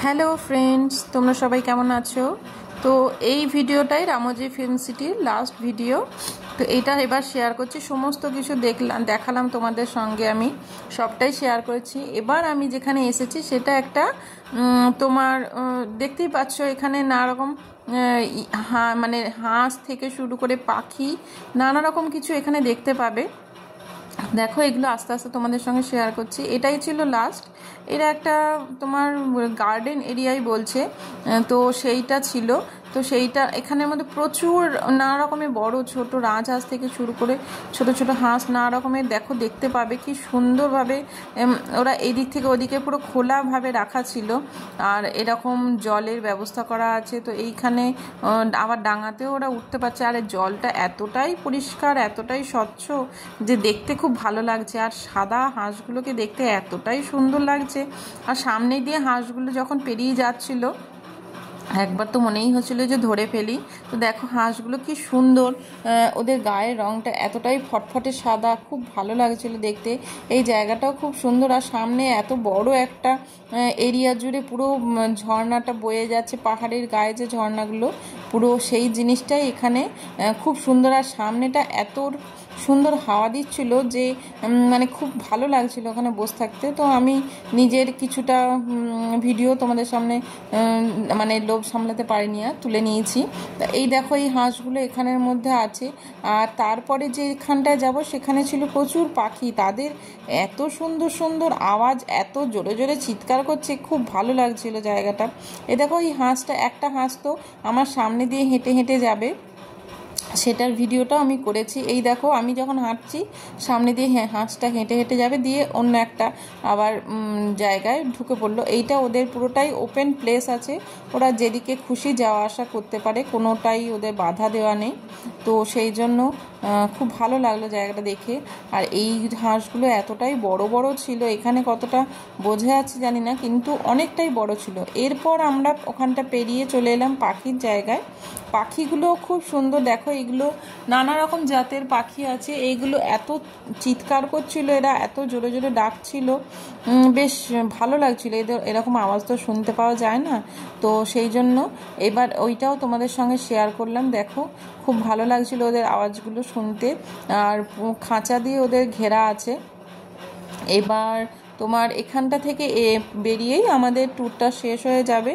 Hello friends, তোমরা সবাই কেমন আছো? তো এই ভিডিওটাই রামোজি ফিল্ম সিটির লাস্ট ভিডিও। তো এটা এবার শেয়ার করছি, সমস্ত কিছু দেখালাম তোমাদের সঙ্গে, আমি সবটাই শেয়ার করেছি। এবার আমি যেখানে এসেছি সেটা একটা তোমার দেখতেই পাচ্ছ এখানে নানা রকম মানে হাঁস থেকে শুরু করে পাখি, নানা রকম কিছু এখানে দেখতে পাবে। দেখো, এগুলো আস্তে আস্তে তোমাদের সঙ্গে শেয়ার করছি। এটাই ছিল লাস্ট। এটা একটা তোমার গার্ডেন এরিয়াই বলছে, তো সেইটা ছিল। তো সেইটা এখানের মধ্যে প্রচুর নানা রকমের বড় ছোট রাজহাঁস থেকে শুরু করে ছোট ছোট হাঁস নানা রকমের দেখো দেখতে পাবে। কি সুন্দরভাবে ওরা এই দিক থেকে ওদিকে পুরো খোলাভাবে রাখা ছিল। আর এরকম জলের ব্যবস্থা করা আছে। তো এইখানে আবার ডাঙাতেও ওরা উঠতে পারছে। আর জলটা এতটাই পরিষ্কার, এতটাই স্বচ্ছ যে দেখতে খুব ভালো লাগছে। আর সাদা হাঁসগুলোকে দেখতে এতটাই সুন্দর লাগছে। আর সামনে দিয়ে হাঁসগুলো যখন পেরিয়ে যাচ্ছিল, একবার তো মনেই হচ্ছিল যে ধরে ফেলি। তো দেখো হাঁসগুলো কি সুন্দর, ওদের গায়ের রঙটা এতটাই ফটফটে সাদা, খুব ভালো লাগছিল দেখতে। এই জায়গাটাও খুব সুন্দর। আর সামনে এত বড় একটা এরিয়া জুড়ে পুরো ঝর্ণাটা বয়ে যাচ্ছে, পাহাড়ের গায়ে যে ঝর্ণাগুলো, পুরো সেই জিনিসটাই এখানে খুব সুন্দর। আর সামনেটা এত সুন্দর হাওয়া দিচ্ছিল যে মানে খুব ভালো লাগছিল ওখানে বসে থাকতে। তো আমি নিজের কিছুটা ভিডিও তোমাদের সামনে মানে লোভ সামলাতে পারিনি, আর তুলে নিয়েছি। তা এই দেখো, এই হাঁসগুলো এখানের মধ্যে আছে। আর তারপরে যে এখানটায় যাব সেখানে ছিল প্রচুর পাখি। তাদের এত সুন্দর সুন্দর আওয়াজ, এত জোরে জোরে চিৎকার করছে, খুব ভালো লাগছিল জায়গাটা। এ দেখো, এই হাঁসটা, একটা হাঁস তো আমার সামনে দিয়ে হেঁটে হেঁটে যাবে, সেটার ভিডিওটাও আমি করেছি। এই দেখো, আমি যখন হাঁটছি সামনে দিয়ে হাঁসটা হেঁটে হেঁটে যাবে, দিয়ে অন্য একটা আবার জায়গায় ঢুকে পড়লো। এইটা ওদের পুরোটাই ওপেন প্লেস আছে, ওরা যেদিকে খুশি যাওয়া আসা করতে পারে, কোনোটাই ওদের বাধা দেওয়া নেই। তো সেই জন্য খুব ভালো লাগলো জায়গাটা দেখে। আর এই হাঁসগুলো এতটাই বড় বড় ছিল, এখানে কতটা বোঝা যাচ্ছে জানি না, কিন্তু অনেকটাই বড় ছিল। এরপর আমরা ওখানটা পেরিয়ে চলে এলাম পাখির জায়গায়। পাখিগুলো খুব সুন্দর। দেখো, এগুলো নানা রকম জাতের পাখি আছে। এইগুলো এত চিৎকার করছিল, এরা এত জোরে জোরে ডাকছিল, বেশ ভালো লাগছিল। এদের এরকম আওয়াজ তো শুনতে পাওয়া যায় না। তো সেই জন্য এবার ওইটাও তোমাদের সঙ্গে শেয়ার করলাম। দেখো, খুব ভালো লাগছিল ওদের আওয়াজগুলো শুনতে। আর খাঁচা দিয়ে ওদের ঘেরা আছে। এবার তোমার এখানটা থেকে বেরিয়েই আমাদের ট্যুরটা শেষ হয়ে যাবে।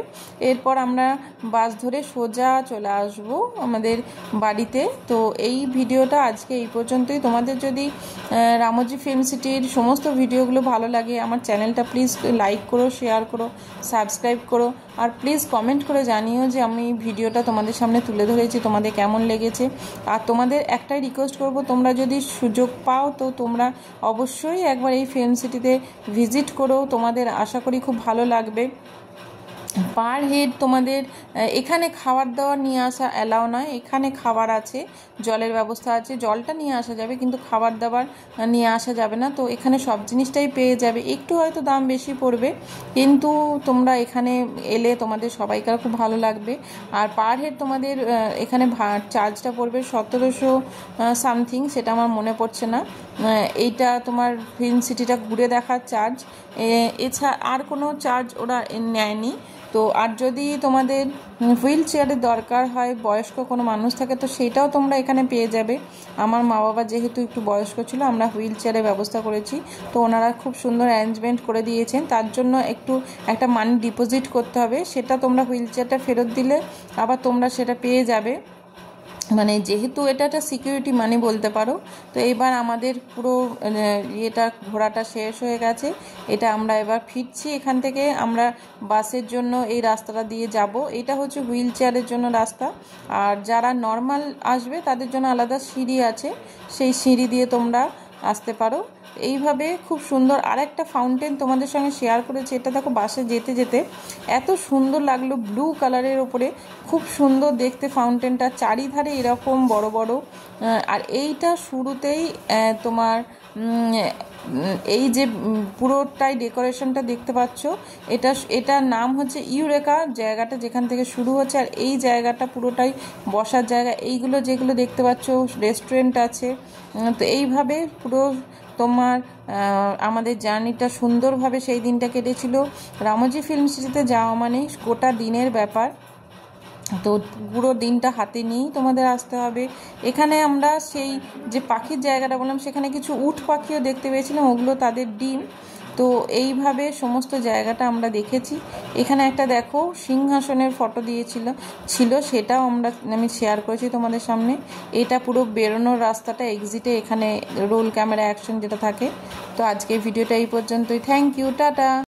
এরপর আমরা বাস ধরে সোজা চলে আসব আমাদের বাড়িতে। তো এই ভিডিওটা আজকে এই পর্যন্তই। তোমাদের যদি রামোজি ফিল্ম সিটির সমস্ত ভিডিওগুলো ভালো লাগে, আমার চ্যানেলটা প্লিজ লাইক করো, শেয়ার করো, সাবস্ক্রাইব করো। আর প্লিজ কমেন্ট করে জানিও যে আমি ভিডিওটা তোমাদের সামনে তুলে ধরেছি, তোমাদের কেমন লেগেছে। আর তোমাদের একটাই রিকোয়েস্ট করব, তোমরা যদি সুযোগ পাও তো তোমরা অবশ্যই একবার এই ফিল্ম সিটিতে ভিজিট করো, তোমাদের আশা করি খুব ভালো লাগবে। পার হেড তোমাদের এখানে খাবার দাবার নিয়ে আসা অ্যালাউ নয়। এখানে খাবার আছে, জলের ব্যবস্থা আছে, জলটা নিয়ে আসা যাবে, কিন্তু খাবার দাবার নিয়ে আসা যাবে না। তো এখানে সব জিনিসটাই পেয়ে যাবে, একটু হয়তো দাম বেশি পড়বে, কিন্তু তোমরা এখানে এলে তোমাদের সবাইকার খুব ভালো লাগবে। আর পার হেড তোমাদের এখানে চার্জটা পড়বে 1700 সামথিং, সেটা আমার মনে পড়ছে না। এইটা তোমার ফিল্ম সিটিটা ঘুরে দেখার চার্জ, এছাড়া আর কোনো চার্জ ওরা নেয়নি। তো আর যদি তোমাদের হুইল চেয়ারের দরকার হয়, বয়স্ক কোনো মানুষ থাকে, তো সেটাও তোমরা এখানে পেয়ে যাবে। আমার মা বাবা যেহেতু একটু বয়স্ক ছিল, আমরা হুইল চেয়ারের ব্যবস্থা করেছি। তো ওনারা খুব সুন্দর অ্যারেঞ্জমেন্ট করে দিয়েছেন। তার জন্য একটা মানি ডিপোজিট করতে হবে, সেটা তোমরা হুইল চেয়ারটা ফেরত দিলে আবার তোমরা সেটা পেয়ে যাবে। মানে যেহেতু এটা একটা সিকিউরিটি মানি বলতে পারো। তো এবার আমাদের পুরো ঘোরাটা শেষ হয়ে গেছে। এটা আমরা এবার ফিরছি। এখান থেকে আমরা বাসের জন্য এই রাস্তাটা দিয়ে যাব। এটা হচ্ছে হুইল চেয়ারের জন্য রাস্তা। আর যারা নর্মাল আসবে তাদের জন্য আলাদা সিঁড়ি আছে, সেই সিঁড়ি দিয়ে তোমরা আসতে পারো। এইভাবে খুব সুন্দর। আর একটা ফাউন্টেন তোমাদের সঙ্গে শেয়ার করেছি, এটা দেখো বাসে যেতে যেতে এত সুন্দর লাগলো, ব্লু কালারের ওপরে, খুব সুন্দর দেখতে ফাউন্টেনটা, চারিধারে এরকম বড় বড়। আর এইটা শুরুতেই তোমার এই যে পুরোটাই ডেকোরেশনটা দেখতে পাচ্ছ, এটার নাম হচ্ছে ইউরেকা, জায়গাটা যেখান থেকে শুরু হচ্ছে। আর এই জায়গাটা পুরোটাই বসার জায়গা। এইগুলো যেগুলো দেখতে পাচ্ছ রেস্টুরেন্ট আছে। তো এইভাবে পুরো তোমার আমাদের জার্নিটা সুন্দরভাবে সেই দিনটা কেটেছিল। রামোজি ফিল্ম সিটিতে যাওয়া মানে গোটা দিনের ব্যাপার, তো পুরো দিনটা হাতে নিয়েই তোমাদের আসতে হবে। এখানে আমরা সেই যে পাখির জায়গাটা বললাম সেখানে কিছু উট পাখিও দেখতে পেয়েছিলাম, ওগুলো তাদের ডিম। তো এইভাবে সমস্ত জায়গাটা আমরা দেখেছি। এখানে একটা দেখো সিংহাসনের ফটো ছিল, সেটাও আমি শেয়ার করেছি তোমাদের সামনে। এটা পুরো বেরোনোর রাস্তাটা, এক্সিটে এখানে রোল ক্যামেরা অ্যাকশন যেটা থাকে। তো আজকে ভিডিওটা এই পর্যন্তই। Thank you, tata.